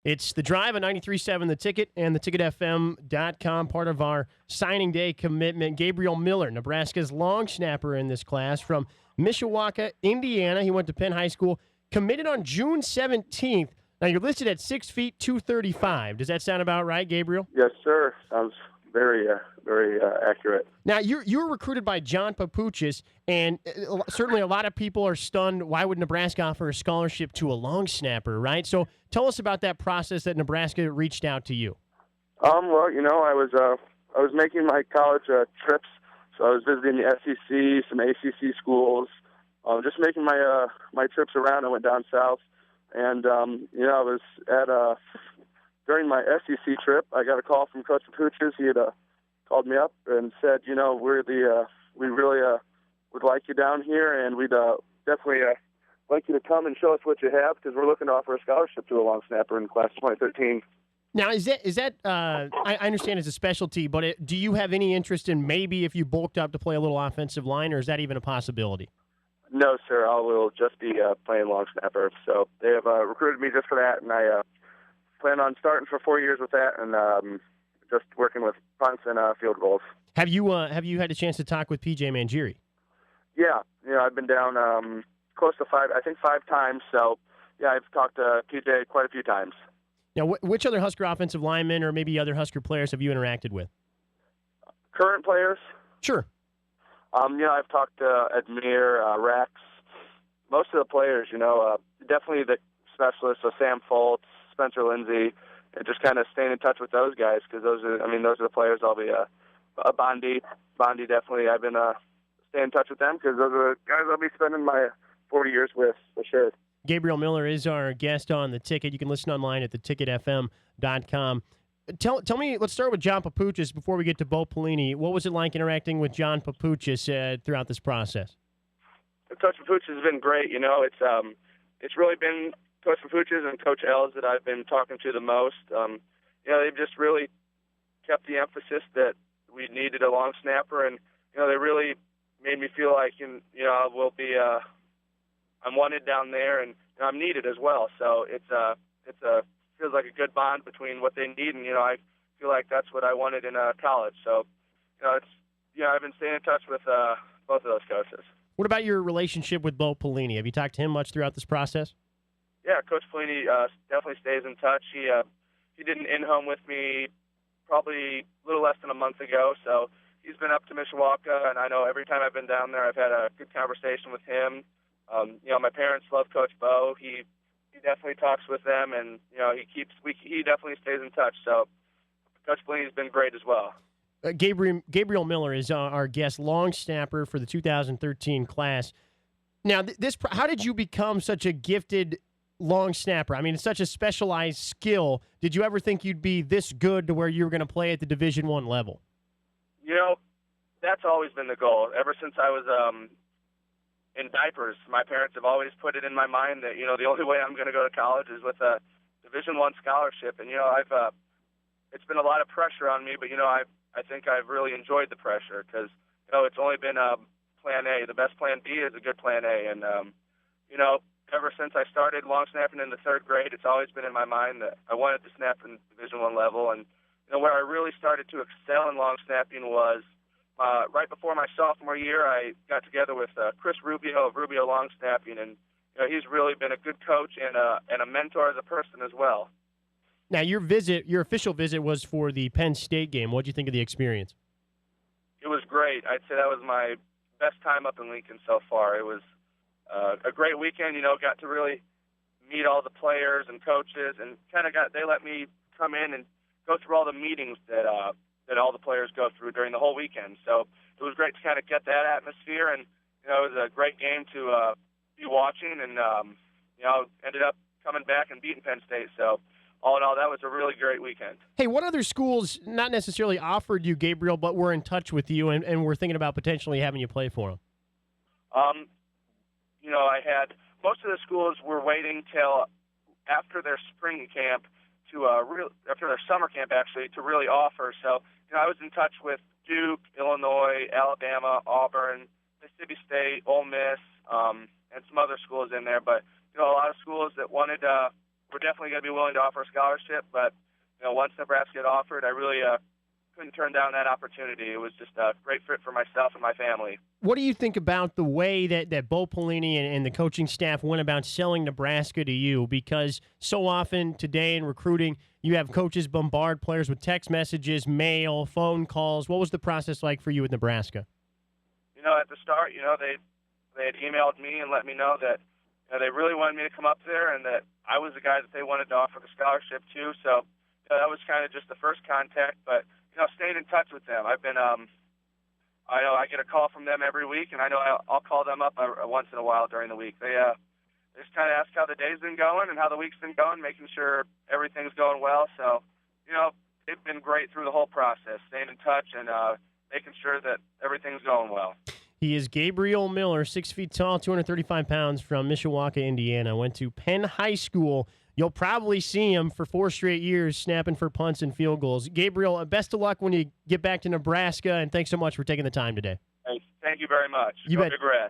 It's The Drive on 93.7 The Ticket and theticketfm.com, part of our signing day commitment. Gabriel Miller, Nebraska's long snapper in this class from Mishawaka, Indiana. He went to Penn High School, committed on June 17th. Now, you're listed at 6 feet, 235. Does that sound about right, Gabriel? Yes, sir. Sounds very accurate. Now, you were recruited by John Papuchis, and certainly a lot of people are stunned. Why would Nebraska offer a scholarship to a long snapper, right? So tell us about that process that Nebraska reached out to you. Well, I was making my college trips, so I was visiting the SEC, some ACC schools, just making my trips around. I went down south, and I was at during my SEC trip, I got a call from Coach Papuchis. He had called me up and said, we really would like you down here, and we'd definitely like you to come and show us what you have, because we're looking to offer a scholarship to a long snapper in class 2013. Now, is that I understand it's a specialty, but do you have any interest in maybe if you bulked up to play a little offensive line, or is that even a possibility? No, sir. I will just be playing long snapper. So they have recruited me just for that, and I plan on starting for 4 years with that, and just working with punts and field goals. Have you had a chance to talk with PJ Mangieri? Yeah, I've been down close to 5 times. So yeah, I've talked to PJ quite a few times. Now, which other Husker offensive linemen or maybe other Husker players have you interacted with? Current players? Sure. I've talked to Admir, Rex, most of the players. Definitely the specialists, so Sam Foltz, Spencer Lindsay, and just kind of staying in touch with those guys, because those are the players I'll be Bondi definitely. I've been staying in touch with them, because those are the guys I'll be spending my 4 years with, for sure. Gabriel Miller is our guest on The Ticket. You can listen online at theticketfm.com. Tell me, let's start with John Papuchis before we get to Bo Pelini. What was it like interacting with John Papuchis throughout this process? Coach Papuchis has been great. It's really been Coach Papuchis and Coach Els that I've been talking to the most. They've just really kept the emphasis that we needed a long snapper, and they really made me feel like we'll be I'm wanted down there, and I'm needed as well. So it's feels like a good bond between what they need, and I feel like that's what I wanted in college. So I've been staying in touch with both of those coaches. What about your relationship with Bo Pelini? Have you talked to him much throughout this process? Yeah, Coach Pelini definitely stays in touch. He did an in-home with me probably a little less than a month ago, so he's been up to Mishawaka, and I know every time I've been down there, I've had a good conversation with him. My parents love Coach Bo. He definitely talks with them, and he definitely stays in touch. So Coach Pelini's been great as well. Gabriel Miller is our guest, long snapper for the 2013 class. Now, how did you become such a gifted long snapper? I mean, it's such a specialized skill. Did you ever think you'd be this good to where you were going to play at the Division I level? That's always been the goal. Ever since I was in diapers, my parents have always put it in my mind that the only way I'm going to go to college is with a Division I scholarship. And I've it's been a lot of pressure on me, but I think I've really enjoyed the pressure, because it's only been Plan A. The best Plan B is a good Plan A, and ever since I started long snapping in the third grade, it's always been in my mind that I wanted to snap in Division I level. And where I really started to excel in long snapping was right before my sophomore year. I got together with Chris Rubio of Rubio Long Snapping, and he's really been a good coach and a mentor as a person as well. Now, your official visit was for the Penn State game. What did you think of the experience? It was great. I'd say that was my best time up in Lincoln so far. It was a great weekend. Got to really meet all the players and coaches, and they let me come in and go through all the meetings that all the players go through during the whole weekend. So it was great to kind of get that atmosphere, and it was a great game to be watching, and ended up coming back and beating Penn State. So all in all, that was a really great weekend. Hey, what other schools not necessarily offered you, Gabriel, but were in touch with you and were thinking about potentially having you play for them? I had most of the schools were waiting till after their spring camp after their summer camp, actually, to really offer. So, I was in touch with Duke, Illinois, Alabama, Auburn, Mississippi State, Ole Miss, and some other schools in there. But, a lot of schools that wanted we're definitely going to be willing to offer a scholarship. But once Nebraska had offered, I really couldn't turn down that opportunity. It was just a great fit for myself and my family. What do you think about the way that Bo Pelini and the coaching staff went about selling Nebraska to you? Because so often today in recruiting, you have coaches bombard players with text messages, mail, phone calls. What was the process like for you with Nebraska? At the start, they had emailed me and let me know that they really wanted me to come up there and that I was the guy that they wanted to offer the scholarship to. So that was kind of just the first contact. But staying in touch with them. I've been I know I get a call from them every week, and I know I'll call them up once in a while during the week. They just kind of ask how the day's been going and how the week's been going, making sure everything's going well. So, they've been great through the whole process, staying in touch and making sure that everything's going well. He is Gabriel Miller, 6 feet tall, 235 pounds, from Mishawaka, Indiana. Went to Penn High School. You'll probably see him for 4 straight years snapping for punts and field goals. Gabriel, best of luck when you get back to Nebraska, and thanks so much for taking the time today. Thank you very much. You Go bet. Big Red.